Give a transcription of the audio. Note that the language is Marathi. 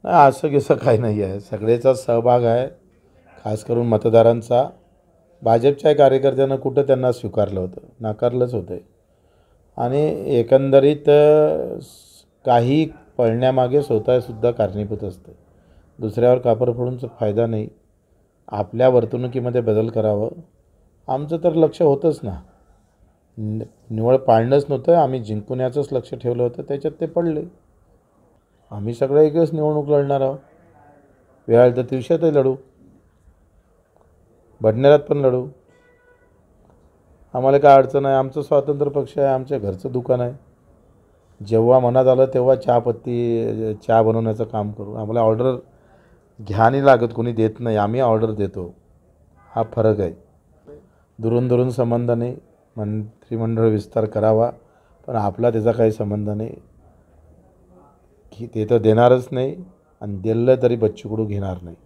नाही असं कसं काही नाही आहे, सगळेचा सहभाग आहे, खास करून मतदारांचा. भाजपच्या कार्यकर्त्यांना कुठं त्यांना स्वीकारलं होतं, नाकारलंच होतं. आणि एकंदरीत काही पळण्यामागे स्वतःसुद्धा कारणीभूत असतं. दुसऱ्यावर कापर फोडूनचा फायदा नाही. आपल्या वर्तणुकीमध्ये बदल करावं. आमचं तर लक्ष होतंच ना, निवड पाळणंच नव्हतं, आम्ही जिंकून याचंच लक्ष ठेवलं होतं, त्याच्यात ते पडले. आम्ही सगळं एकच निवडणूक लढणार आहोत. वेळ आली तर दिवसातही लढू, बडनेरात पण लढू. आम्हाला काय अडचण आहे, आमचं स्वातंत्र्य पक्ष आहे, आमच्या घरचं दुकान आहे. जेव्हा मनात आलं तेव्हा चहा बनवण्याचं काम करू. आम्हाला ऑर्डर घ्या नाही लागत, कोणी देत नाही, आम्ही ऑर्डर देतो. हा फरक आहे. दुरून दुरून संबंध नाही. मंत्रिमंडळ विस्तार करावा, पण आपला त्याचा काही संबंध नाही. की ते तर देणारच नाही आणि दिलं तरी बच्चू कडू घेणार नाही.